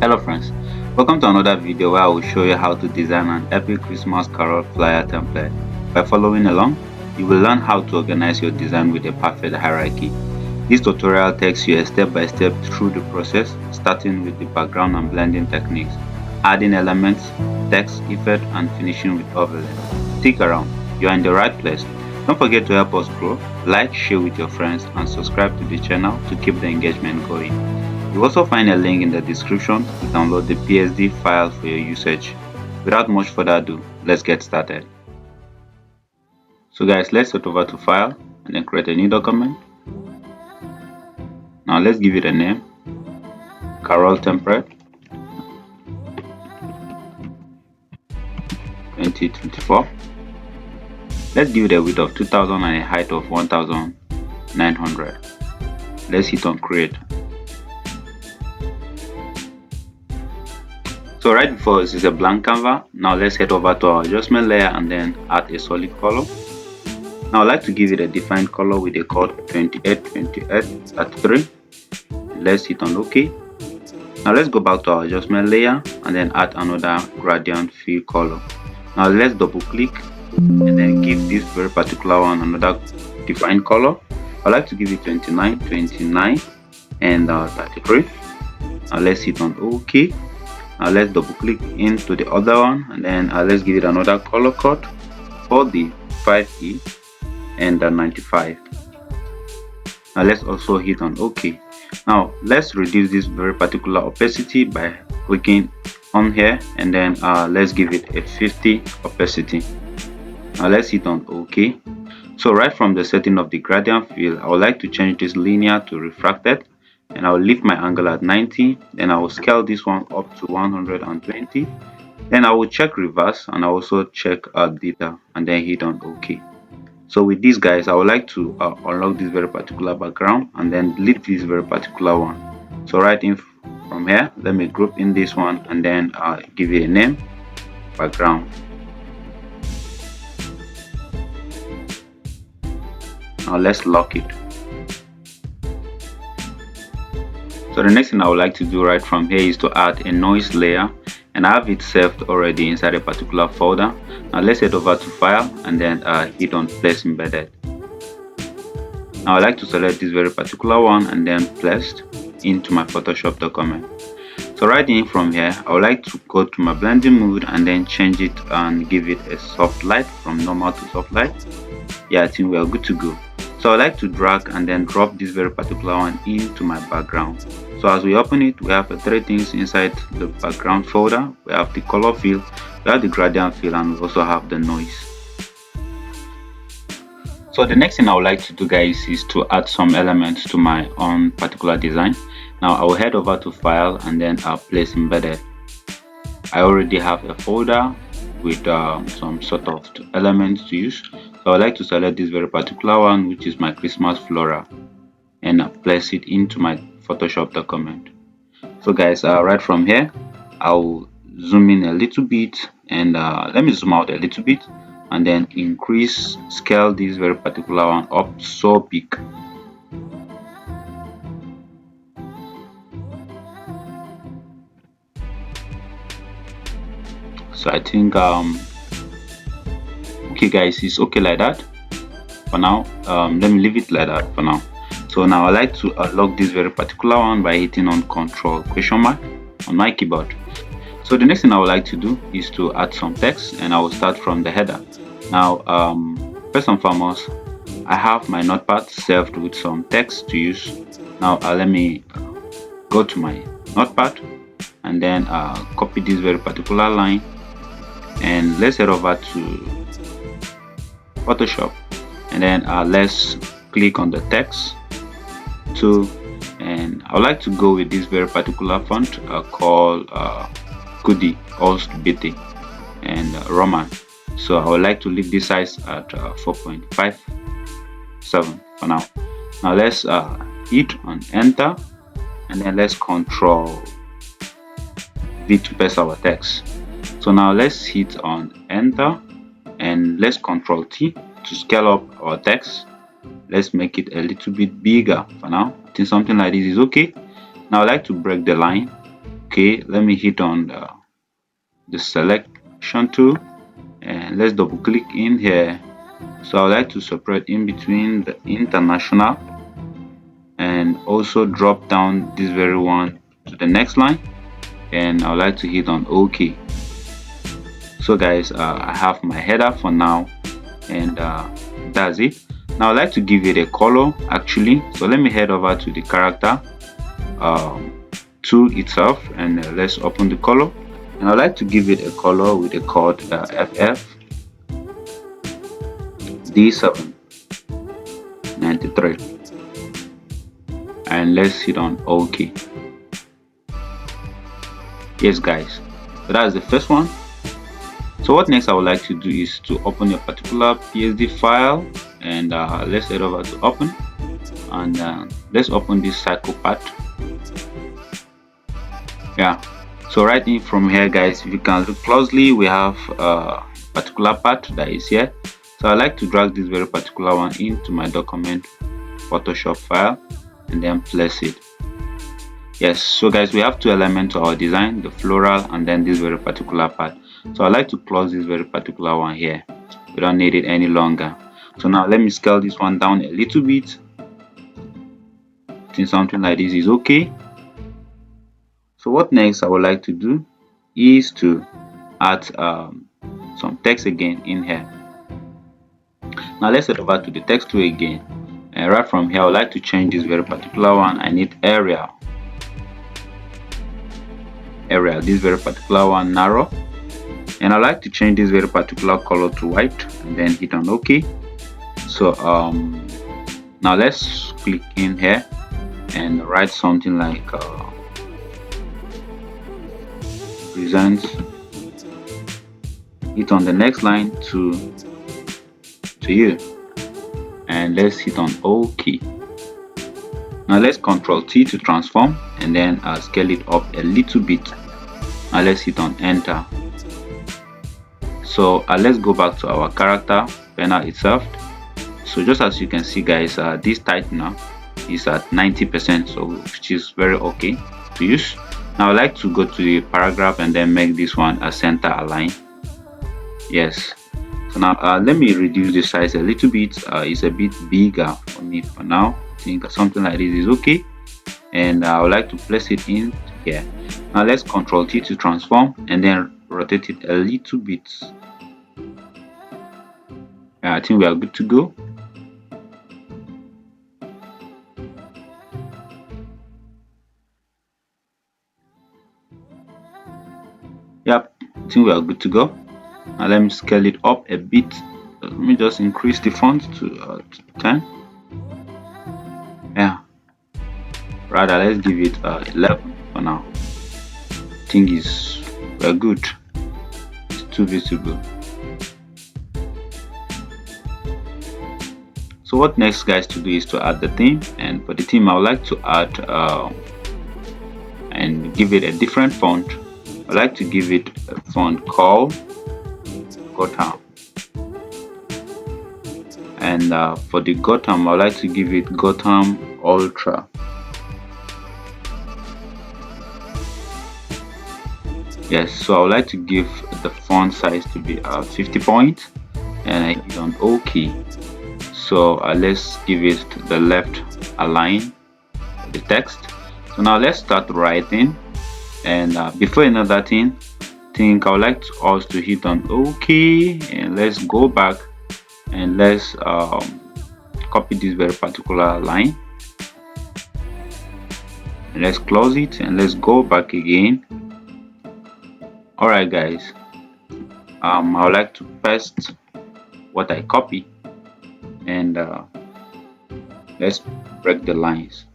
Hello friends, welcome to another video where I will show you how to design an epic Christmas carol flyer template. By following along, you will learn how to organize your design with a perfect hierarchy. This tutorial takes you a step-by-step through the process, starting with the background and blending techniques, adding elements, text, effect, and finishing with overlay. Stick around, you are in the right place. Don't forget to help us grow, like, share with your friends, and subscribe to the channel to keep the engagement going. You'll also find a link in the description to download the PSD file for your usage. Without much further ado, let's get started. So guys, let's head over to File and then create a new document. Now let's give it a name, Carol Template 2024. Let's give it a width of 2000 and a height of 1900. Let's hit on Create. So right before this is a blank canvas. Now let's head over to our adjustment layer and then add a solid color. Now I'd like to give it a defined color with a code 2828 Let's hit on OK. Now let's go back to our adjustment layer and then add another gradient fill color. Now let's double click and then give this very particular one another defined color. I'd like to give it 29 and 33. Now let's hit on OK. Now let's double click into the other one and then let's give it another color code for the 5E and 95. Now let's also hit on OK. Now let's reduce this very particular opacity by clicking on here and then let's give it a 50 opacity. Now let's hit on OK. So right from the setting of the gradient fill, I would like to change this linear to refracted, and I will leave my angle at 90. Then I will scale this one up to 120. Then I will check reverse and I also check data and then hit on OK. So with this guys, I would like to unlock this very particular background and then delete this very particular one. So right in from here, let me group in this one and then give it a name, background. Now let's lock it. So the next thing I would like to do right from here is to add a noise layer, and I have it saved already inside a particular folder. Now let's head over to File and then hit on Place Embedded. Now I like to select this very particular one and then place into my Photoshop document. So right in from here, I would like to go to my blending mode and then change it and give it a soft light from normal to soft light. Yeah, I think we are good to go. So I like to drag and then drop this very particular one into my background. So as we open it, we have three things inside the background folder. We have the color fill, we have the gradient fill, and we also have the noise. So the next thing I would like to do guys is to add some elements to my own particular design. Now I will head over to File and then Place Embedded. I already have a folder with some sort of elements to use. So I would like to select this very particular one, which is my Christmas flora, and place it into my Photoshop document. So guys, right from here, I'll zoom in a little bit and let me zoom out a little bit and then scale this very particular one up so big. So I think okay guys, it's okay like that for now. Let me leave it like that for now. So now I like to unlock this very particular one by hitting on Control ? On my keyboard. So the next thing I would like to do is to add some text, and I will start from the header. Now first and foremost, I have my notepad saved with some text to use. Now let me go to my notepad and then copy this very particular line, and let's head over to Photoshop and then let's click on the text tool, and I would like to go with this very particular font called Goody BT and Roman. So I would like to leave this size at 4.57 for now. Now let's hit on enter and then let's Control V to paste our text. So now let's hit on enter and let's Control T to scale up our text. Let's make it a little bit bigger for now. I think something like this is okay. Now I like to break the line okay, let me hit on the selection tool, and let's double click in here. So I would like to separate in between the international, and also drop down this very one to the next line, and I would like to hit on OK. So guys, I have my header for now, and that's it. Now I'd like to give it a color actually, so let me head over to the character tool itself, and let's open the color, and I'd like to give it a color with the code FF D793, and let's hit on OK. Yes guys, so that's the first one. So what next I would like to do is to open a particular PSD file, and let's head over to open, and let's open this cycle part. Yeah, so right in from here guys, if you can look closely, we have a particular part that is here. So I like to drag this very particular one into my document Photoshop file and then place it. Yes, so guys, we have two elements to our design, the floral and then this very particular part. So I like to close this very particular one here. We don't need it any longer. So now let me scale this one down a little bit. I think something like this is okay. So what next I would like to do is to add some text again in here. Now let's head over to the text tool again, and right from here I would like to change this very particular one. I need area, this very particular one narrow, and I like to change this very particular color to white, and then hit on OK. So now let's click in here and write something like presents. Hit on the next line to you, and let's hit on OK. Now let's Ctrl T to transform, and then scale it up a little bit. Now let's hit on enter. So let's go back to our character panel itself. So just as you can see guys, this tightener is at 90%, so which is very okay to use. Now I'd like to go to the paragraph and then make this one a center align. Yes. So now let me reduce the size a little bit. It's a bit bigger for me for now. I think something like this is okay, and I would like to place it in here. Now let's Ctrl T to transform, and then rotate it a little bit. I think we are good to go. Yep, I think we are good to go. Now let me scale it up a bit. Let me just increase the font to 10. Yeah, rather let's give it 11 for now. I think we're good. It's too visible. So what next guys to do is to add the theme, and for the theme I would like to add and give it a different font. I like to give it a font called Gotham, and for the Gotham I like to give it Gotham Ultra. Yes, so I would like to give the font size to be 50 points, and I hit on OK. So let's give it the left align the text. So now let's start writing, and before another thing, I would like to also hit on OK, and let's go back and let's copy this very particular line, and let's close it, and let's go back again. Alright guys, I would like to paste what I copy, and let's break the lines.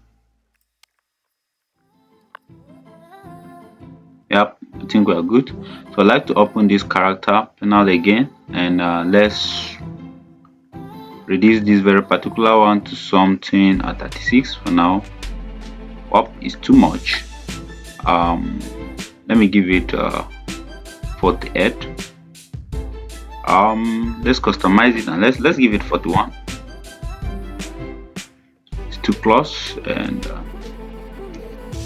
Yep, I think we are good. So I'd like to open this character panel again, and let's reduce this very particular one to something at 36 for now. Up is too much. Let me give it 48. Let's customize it, and let's give it 41. It's too close, and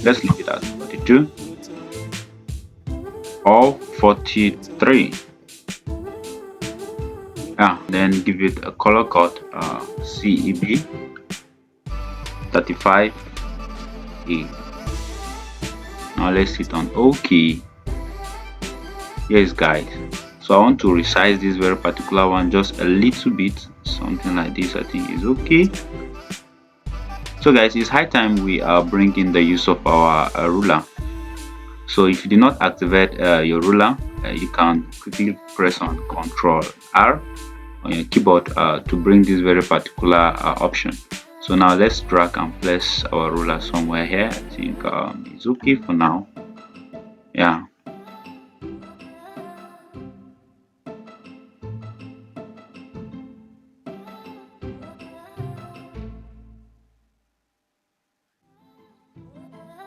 let's leave it at 42. or 43. Then give it a color code CEB 35A. Now let's hit on OK. Yes guys, so I want to resize this very particular one just a little bit, something like this. I think is okay. So guys, it's high time we are bringing the use of our ruler. So if you did not activate your ruler, you can quickly press on Ctrl R on your keyboard to bring this very particular option. So now let's drag and place our ruler somewhere here. I think it's okay for now. Yeah.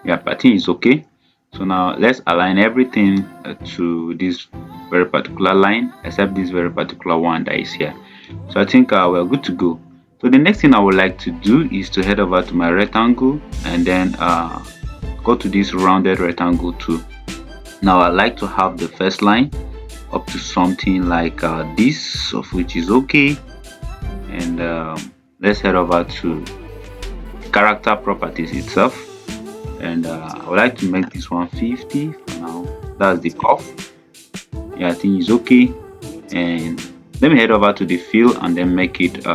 Yep, I think it's okay. So now let's align everything to this very particular line except this very particular one that is here. So I think we're good to go. So the next thing I would like to do is to head over to my rectangle and then go to this rounded rectangle tool. Now I like to have the first line up to something like this, of which is okay. And let's head over to character properties itself. And I would like to make this one 50 for now. That's the curve. Yeah, I think it's okay. And let me head over to the fill and then make it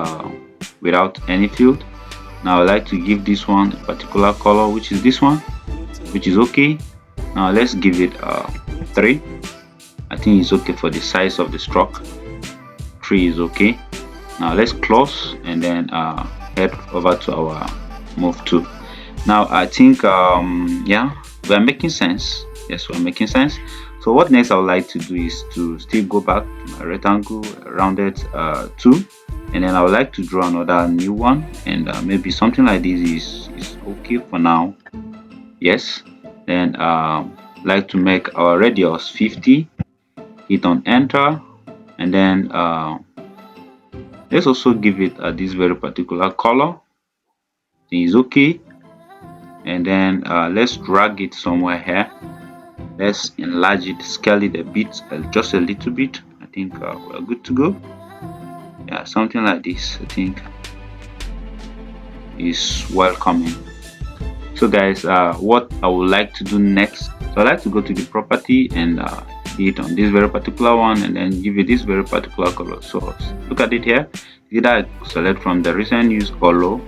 without any field. Now I like to give this one a particular color, which is this one, which is okay. Now let's give it 3. I think it's okay for the size of the stroke. 3 is okay. Now let's close and then head over to our move tool. Now I think yeah, we're making sense. Yes, we're making sense. So what next I would like to do is to still go back to my rectangle rounded tool, and then I would like to draw another new one, and maybe something like this is okay for now. Yes. Then like to make our radius 50. Hit on enter, and then let's also give it this very particular color. Is okay. And then let's drag it somewhere here. Let's enlarge it, scale it a bit, just a little bit. I think we're good to go. Yeah, something like this I think is welcoming. So guys, what I would like to do next, so I like to go to the property and hit on this very particular one and then give it this very particular color. So look at it here. Either I select from the recent use color,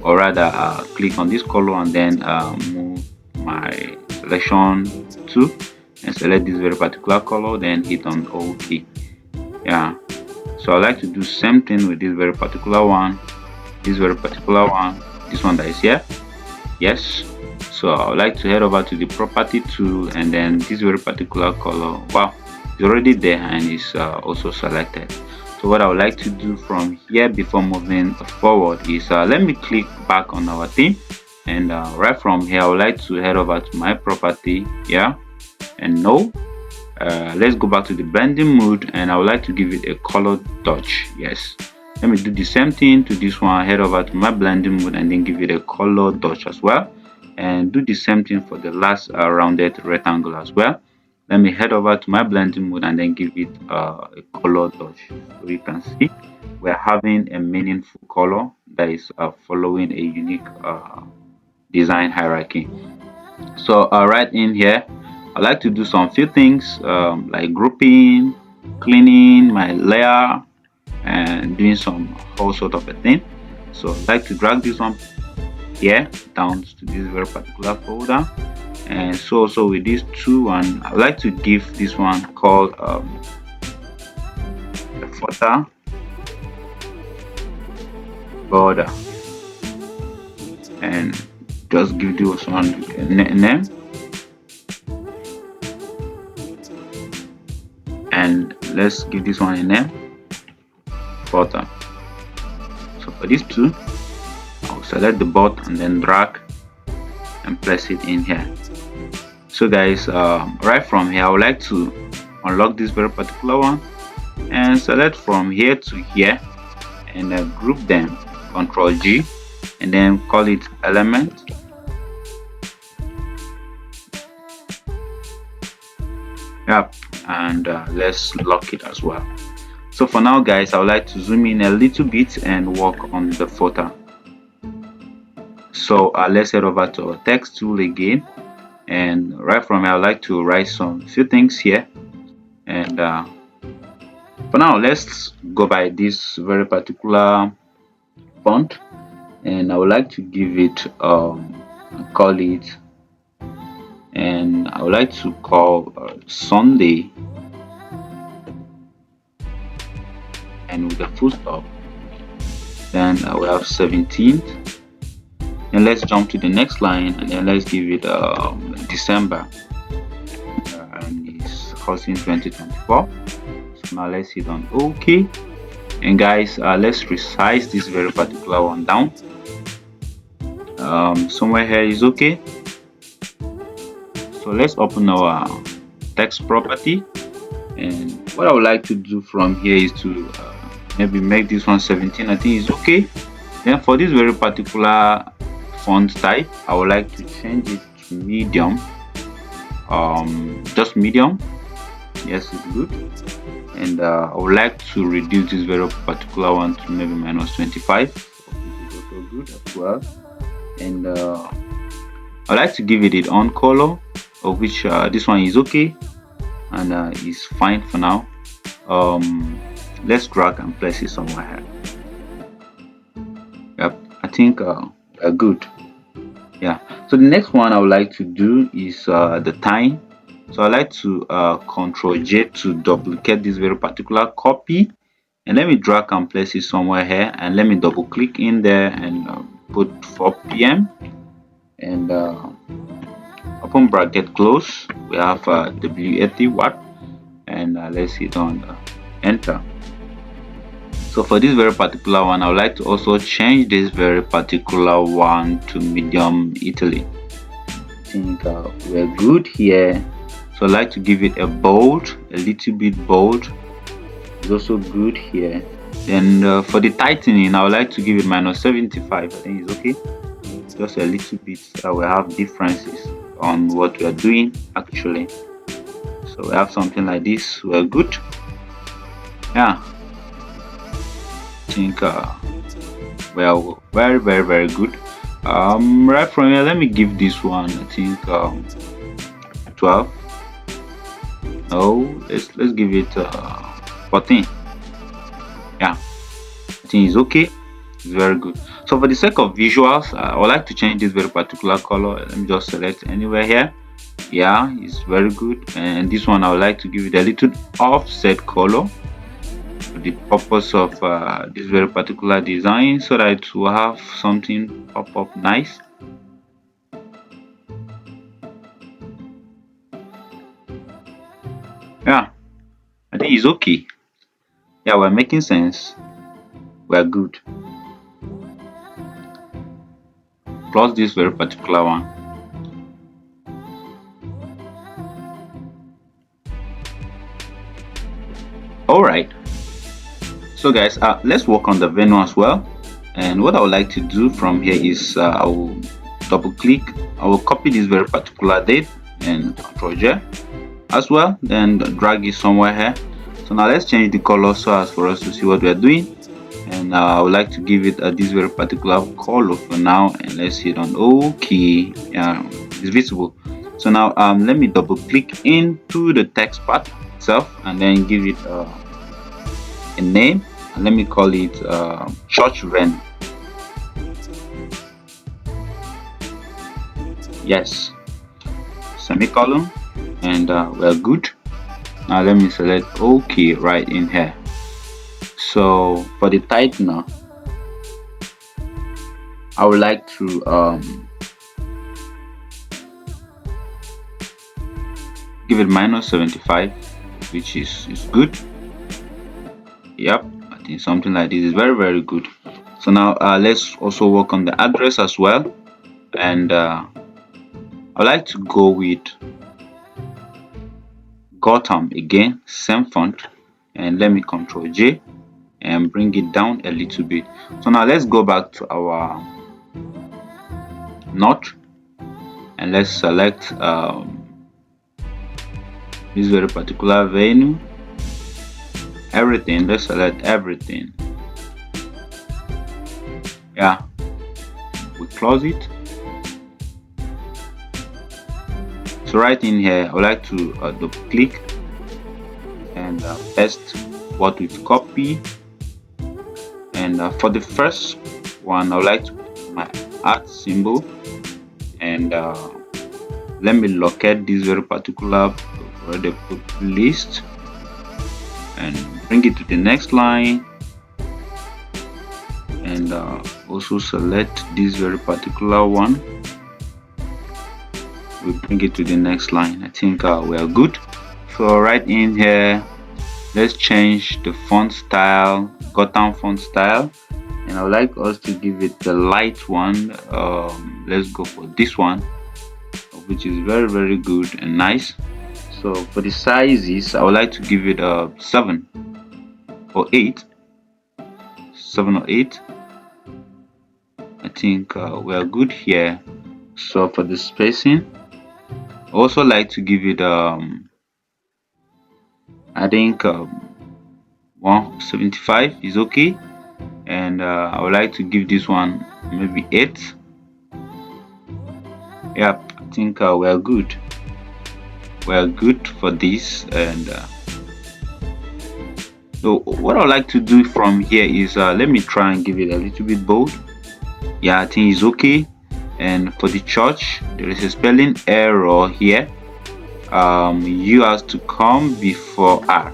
or rather click on this color and then move my selection to and select this very particular color, then hit on OK. Yeah, so I like to do same thing with this very particular one, this very particular one, this one that is here. Yes. So I would like to head over to the property tool and then this very particular color, wow, it's already there and it's also selected. So what I would like to do from here before moving forward is let me click back on our theme, and right from here I would like to head over to my property. Yeah, and no, let's go back to the blending mode and I would like to give it a color dodge. Yes, let me do the same thing to this one. Head over to my blending mode and then give it a color dodge as well, and do the same thing for the last rounded rectangle as well. Let me head over to my blending mode and then give it a color dodge. So you can see we're having a meaningful color that is following a unique design hierarchy. So right in here I like to do some few things like grouping, cleaning my layer, and doing some whole sort of a thing. So I like to drag this one here down to this very particular folder, and so also with these two, and I like to give this one called a footer border, and just give this one a name, and let's give this one a name, footer. So for these two I'll select the board and then drag and place it in here. So guys, right from here I would like to unlock this very particular one and select from here to here and group them, Ctrl G, and then call it element, Yep, and let's lock it as well. So for now guys, I would like to zoom in a little bit and work on the footer. So let's head over to our text tool again, and right from here I would like to write some few things here. And for now, let's go by this very particular font, and I would like to give it call it, and I would like to call Sunday, and with a full stop. Then we have 17th, and let's jump to the next line, and then let's give it December, and it's costing 2024. So now let's hit on OK, and guys, let's resize this very particular one down. Somewhere here is okay. So let's open our text property, and what I would like to do from here is to maybe make this one 17. I think is okay. Then for this very particular font type, I would like to change it to medium, just medium. Yes, it's good. And I would like to reduce this very particular one to maybe -25, which is also good as well. And I like to give it its own color, of which this one is okay, and is fine for now. Let's drag and place it somewhere here. Yep, I think we're good. Yeah, so the next one I would like to do is the time. So I like to Control J to duplicate this very particular copy, and let me drag and place it somewhere here, and let me double click in there and put 4 p.m. and open bracket close. We have W80 watt, and let's hit on enter. So for this very particular one, I would like to also change this very particular one to medium Italy. I think we're good here. So I like to give it a bold, a little bit bold. It's also good here. Then for the tightening, I would like to give it -75. I think it's okay. Just a little bit. We have differences on what we are doing actually. So we have something like this. We're good. Yeah. I think well, very good. Right from here, let me give this one, I think 12. No, let's give it 14. Yeah, I think it's okay. It's very good. So for the sake of visuals, I would like to change this very particular color. Let me just select anywhere here. Yeah, it's very good. And this one I would like to give it a little offset color for the purpose of this very particular design, so that it will have something pop up nice. Yeah, I think it's okay. Yeah, we're making sense. We're good. Plus this very particular one. All right. So guys, let's work on the venue as well. And what I would like to do from here is I will double click. I will copy this very particular date and Ctrl J as well, then drag it somewhere here. So now let's change the color so as for us to see what we are doing. And I would like to give it this very particular color for now, and let's hit on OK. It's visible. So now let me double click into the text part itself, and then give it a name, and let me call it church van. Yes, semicolon, and we're good. Now let me select OK right in here. So for the tightener, I would like to give it -75, which is good. Yep, I think something like this is very good. So now let's also work on the address as well, and I like to go with Gotham again, same font, and let me Ctrl J and bring it down a little bit. So now let's go back to our north, and let's select this very particular venue, everything. Let's select everything. Yeah, we close it. So right in here, I would like to double click and paste what we've copied. And for the first one, I would like to put my art symbol, and let me locate this very particular where they put list and bring it to the next line, and also select this very particular one. We bring it to the next line. I think we are good. So right in here, let's change the font style, Gotham font style, and I would like us to give it the light one. Let's go for this one, which is very good and nice. So for the sizes, I would like to give it a 7 or 8. 7 or 8. I think we are good here. So for the spacing, I also like to give it I think 175 is okay, and I would like to give this one maybe 8. Yep, I think we are good. We are good for this. And so what I would like to do from here is let me try and give it a little bit bold. Yeah, I think it's okay. And for the church, there is a spelling error here. U has to come before R.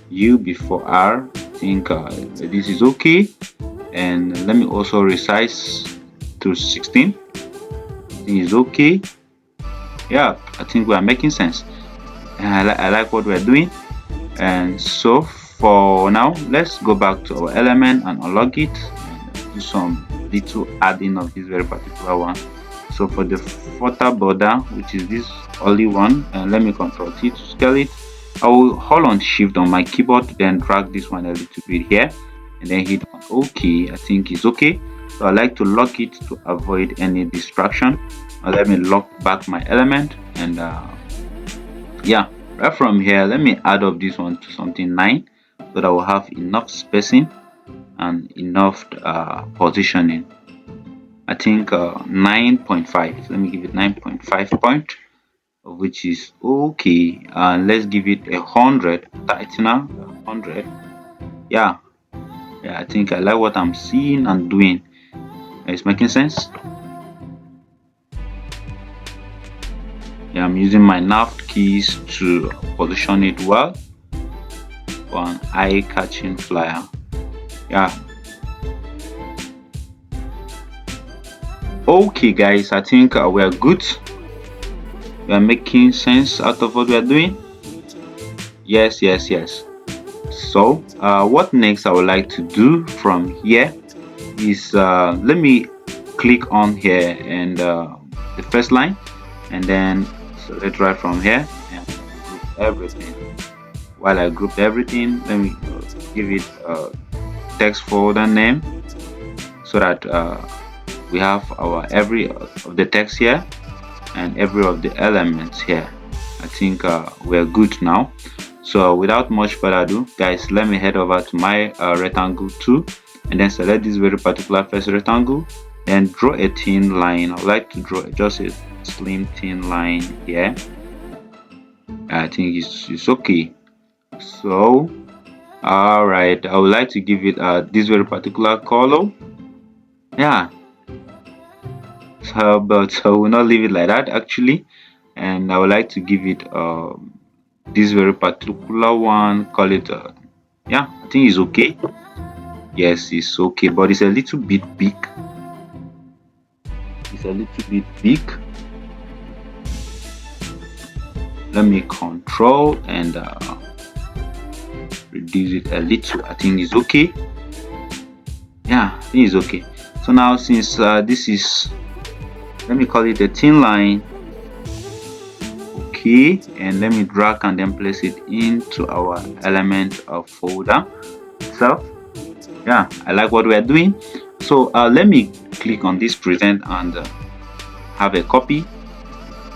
U before R. I think this is okay. And let me also resize to 16. I think it's okay. Yeah, I think we are making sense. And I like what we're doing. And so for now, let's go back to our element and unlock it and do some little adding of this very particular one. So for the footer border, which is this only one, and let me Control T to scale it. I will hold on Shift on my keyboard, then drag this one a little bit here, and then hit on OK. I think it's okay. So I like to lock it to avoid any distraction. Now let me lock back my element, and yeah, right from here, let me add up this one to something 9, so that I will have enough spacing and enough positioning. I think 9.5. Let me give it 9.5 point, which is okay. Let's give it 100 tightener. 100. Yeah, I think I like what I'm seeing and doing. It's making sense. Yeah, I'm using my nav keys to position it well for an eye-catching flyer. Yeah. Okay guys, I think we are good. We are making sense out of what we are doing. Yes. So what next I would like to do from here is let me click on here and the first line, and then select right from here and group everything. While I group everything, let me give it a text folder name, so that we have our every of the text here and every of the elements here. I think we're good now. So without much further ado, guys, let me head over to my rectangle tool, and then select this very particular first rectangle, then draw a thin line. I would like to draw just a slim thin line here. I think it's okay. So all right, I would like to give it this very particular color. Yeah, but I will not leave it like that actually, and I would like to give it this very particular one, call it yeah, I think it's okay. Yes, it's okay, but it's a little bit big. It's a little bit big. Let me control and reduce it a little. I think it's okay. Yeah, I think it's okay. So now, since this is, let me call it a thin line. Okay, and let me drag and then place it into our element of folder itself. Yeah, I like what we are doing. So let me click on this present and have a copy,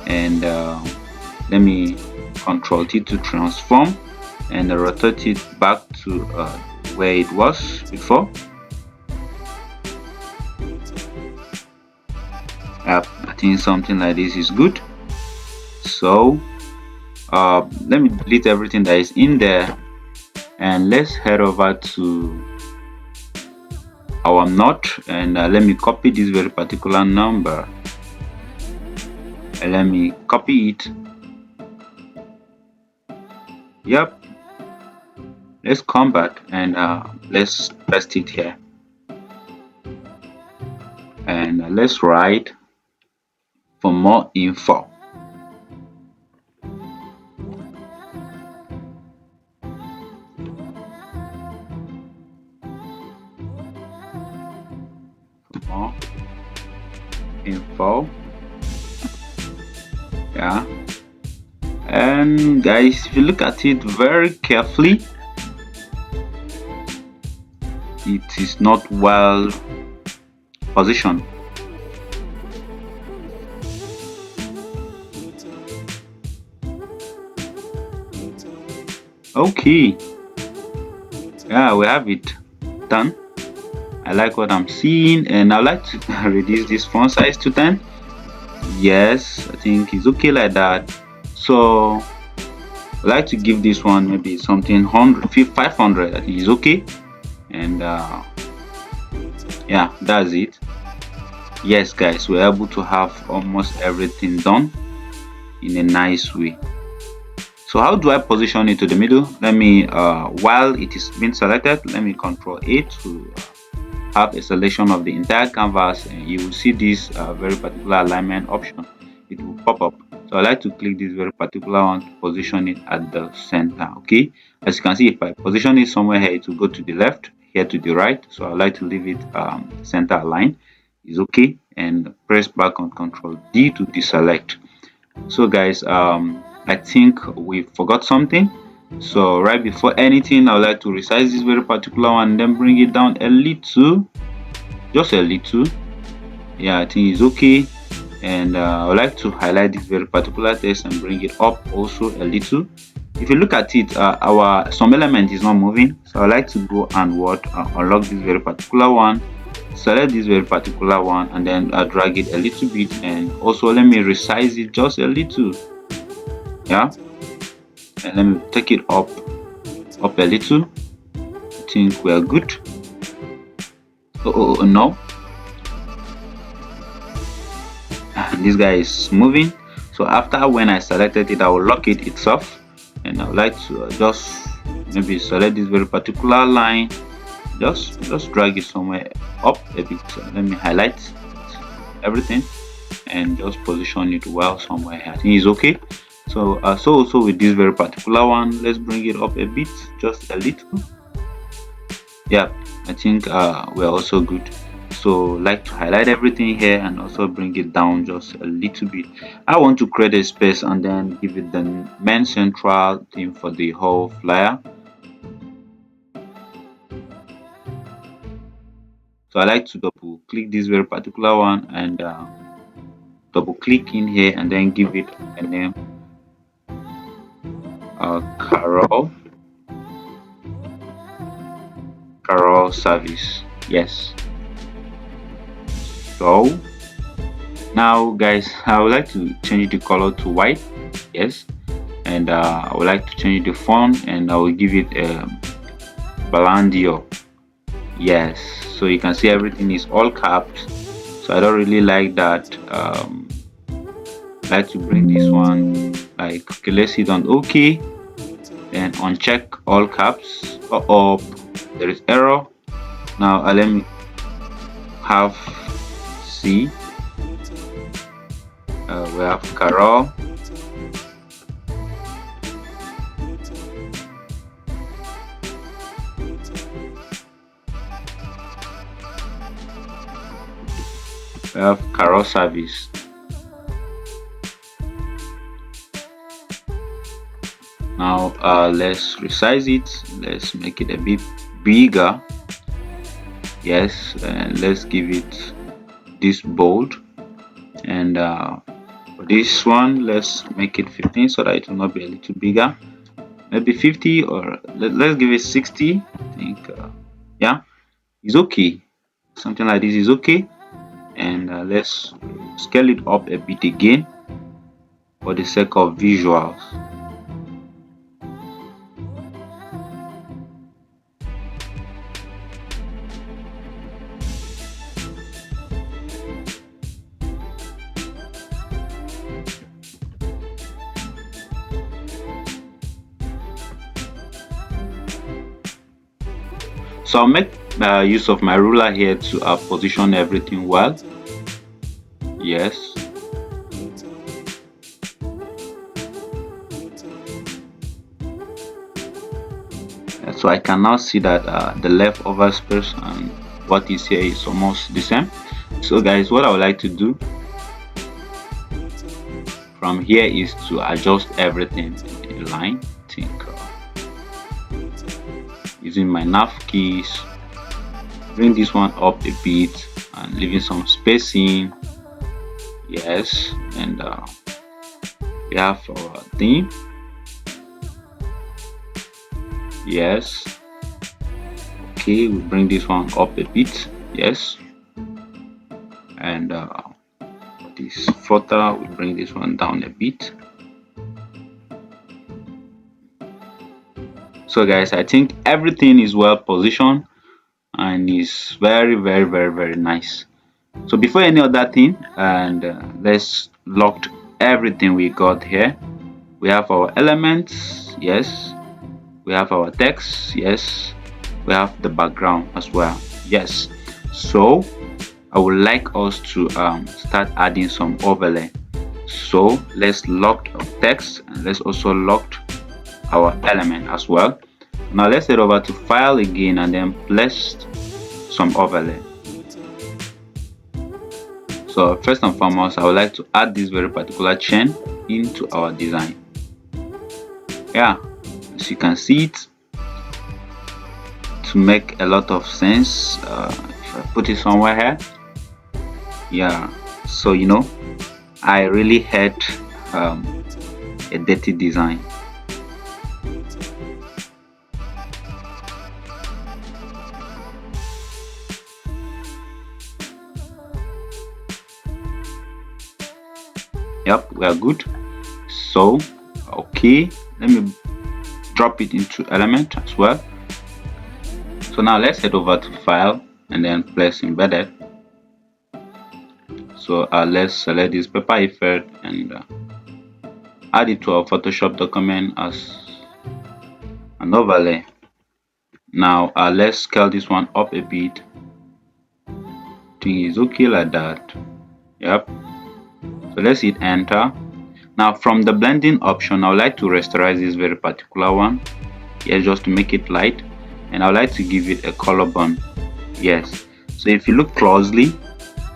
and let me Control T to transform and rotate it back to where it was before. Yep, I think something like this is good. So let me delete everything that is in there, and let's head over to our knot, and let me copy this very particular number, and let me copy it. Yep, let's come back and let's paste it here, and let's write for more info. More info. Yeah, and guys, if you look at it very carefully, it is not well positioned. Okay, yeah, we have it done. I like what I'm seeing, and I like to reduce this font size to 10. Yes, I think it's okay like that. So I like to give this one maybe something 500. I think it's okay, and yeah, that's it. Yes guys, we're able to have almost everything done in a nice way. So how do I position it to the middle? Let me while it is being selected, let me Control A to have a selection of the entire canvas, and you will see this very particular alignment option. It will pop up. So I like to click this very particular one to position it at the center. Okay, as you can see, if I position it somewhere here, it will go to the left, here to the right. So I like to leave it center aligned. Is okay, and press back on Control D to deselect. So guys, I think we forgot something. So right before anything, I would like to resize this very particular one and then bring it down a little, just a little. Yeah, I think it's okay. And I would like to highlight this very particular text and bring it up also a little. If you look at it, our some element is not moving, so I like to go and unlock this very particular one, select this very particular one, and then drag it a little bit, and also let me resize it just a little. Yeah, and let me take it up a little. I think we are good. Oh no, this guy is moving. So after when I selected it, I will lock it itself, and I would like to just maybe select this very particular line, just drag it somewhere up a bit. So let me highlight everything and just position it well somewhere. I think it's okay. So so also with this very particular one, let's bring it up a bit, just a little. Yeah, I think we're also good. So like to highlight everything here and also bring it down just a little bit. I want to create a space and then give it the main central theme for the whole flyer. So I like to double click this very particular one and double click in here and then give it a name, Carol service. Yes. So now guys, I would like to change the color to white. Yes, and I would like to change the font, and I will give it a Balandio. Yes, so you can see everything is all caps, so I don't really like that. I like to bring this one like, okay, let's hit on OK, then uncheck all caps. There is error. Now let me have C. We have Carol. We have Carol service. Now let's resize it. Let's make it a bit bigger. Yes, and let's give it this bold, and For this one, let's make it 15 so that it will not be a little bigger. Maybe 50, or let's give it 60. I think, yeah, it's okay. Something like this is okay. And let's scale it up a bit again for the sake of visuals. So I'll make use of my ruler here to position everything well. Yes. So I can now see that the leftover space and what is here is almost the same. So guys, what I would like to do from here is to adjust everything in line. I think using my nav keys, bring this one up a bit and leaving some spacing. Yes, and we have our theme. Yes, okay, we bring this one up a bit. Yes, and this footer, we bring this one down a bit. So guys, I think everything is well positioned and is very nice. So before any other thing, and let's lock everything we got here. We have our elements, yes. We have our text, yes. We have the background as well, yes. So I would like us to start adding some overlay. So let's lock our text and let's also lock our element as well. Now let's head over to file again and then place some overlay. So first and foremost, I would like to add this very particular chain into our design. Yeah, as you can see it, to make a lot of sense. If I put it somewhere here, yeah, so you know, I really hate a dirty design. Yep, we are good. So okay, let me drop it into element as well. So now let's head over to file and then place embedded. So let's select this paper effect and add it to our Photoshop document as an overlay. Now let's scale this one up a bit. I think it's okay like that. Yep. So let's hit enter. Now from the blending option, I would like to rasterize this very particular one here just to make it light, and I would like to give it a color bond. Yes. So if you look closely,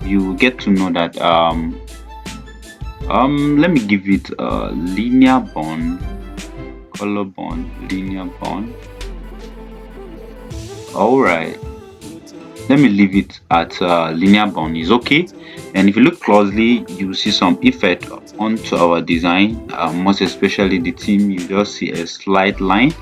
you get to know that let me give it a linear bond, color bond, linear bond. All right, let me leave it at linear bond is okay. And if you look closely, you see some effect onto our design, most especially the theme. You just see a slight line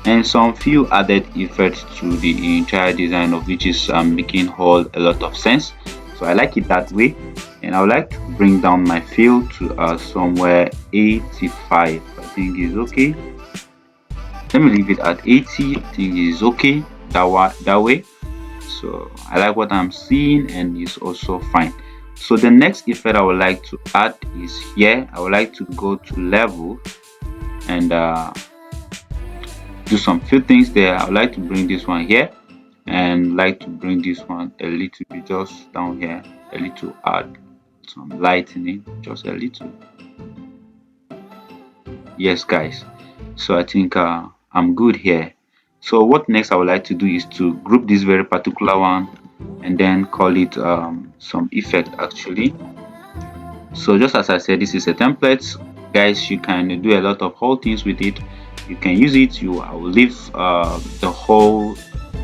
and some few added effects to the entire design, of which is making whole a lot of sense. So I like it that way, and I would like to bring down my fill to somewhere 85. I think is okay. Let me leave it at 80. I think is okay that way. So I like what I'm seeing and it's also fine. So the next effect I would like to add is here. I would like to go to level and do some few things there. I would like to bring this one here and like to bring this one a little bit just down here, a little, add some lightening, just a little. Yes guys, so I think I'm good here. So what next I would like to do is to group this very particular one and then call it some effect actually. So just as I said, this is a template guys. You can do a lot of whole things with it. You can use it. I will leave the whole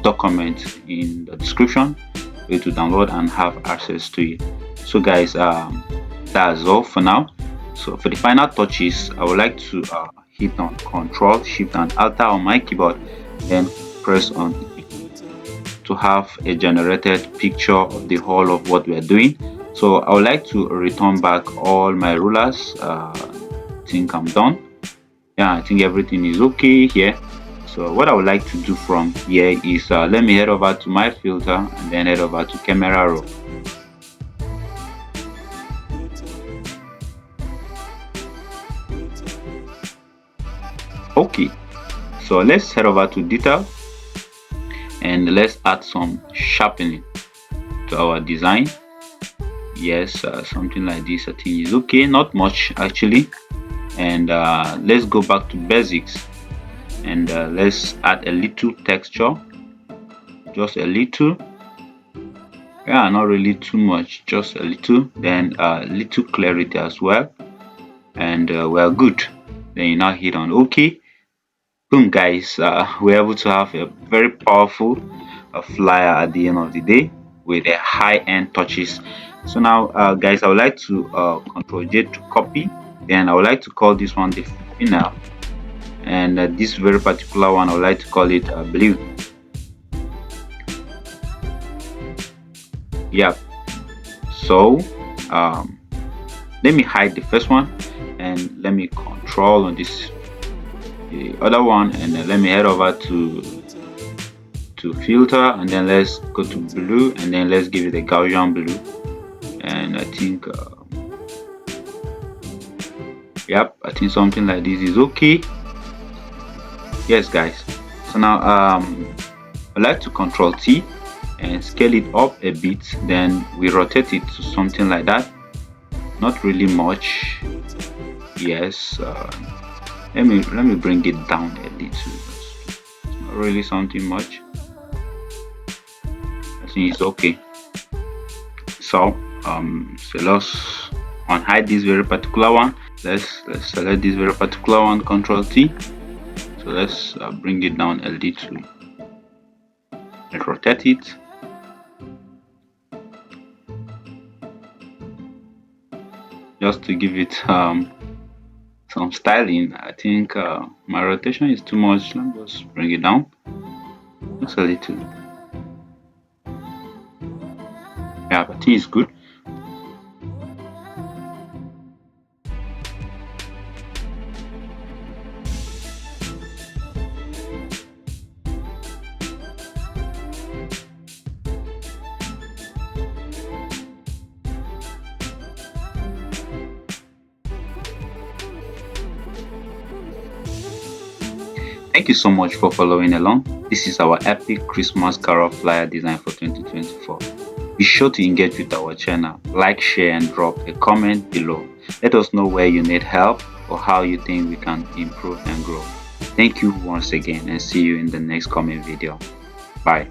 document in the description for you to download and have access to it. So guys, that's all for now. So for the final touches, I would like to hit on Control, Shift and Alt on my keyboard, then press on to have a generated picture of the whole of what we're doing. So I would like to return back all my rulers. I think I'm done. Yeah, I think everything is okay here. So what I would like to do from here is let me head over to my filter and then head over to camera raw. Okay, so let's head over to detail and let's add some sharpening to our design. Yes, something like this I think is okay, not much actually. And let's go back to basics and let's add a little texture, just a little. Yeah, not really too much, just a little. Then little clarity as well, and we're good. Then you now hit on OK. Boom, guys, we're able to have a very powerful flyer at the end of the day with a high-end touches. So now guys, I would like to Control J to copy. Then I would like to call this one the final, and this very particular one I would like to call it blue. Yeah, so let me hide the first one and let me control on this the other one, and then let me head over to filter, and then let's go to blue, and then let's give it a Gaussian blue, and I think yep, I think something like this is okay. Yes guys, so now I like to Control T and scale it up a bit, then we rotate it to something like that, not really much. Yes, let me bring it down a little. It's not really something much. I think it's okay. So let's unhide this very particular one. Let's select this very particular one, Control T. So let's bring it down a little and rotate it. Just to give it some styling. I think my rotation is too much. Let me just bring it down just a little. Yeah, I think it's good. Thank you so much for following along. This is our epic Christmas carol flyer design for 2024. Be sure to engage with our channel, like, share and drop a comment below. Let us know where you need help or how you think we can improve and grow. Thank you once again and see you in the next coming video. Bye.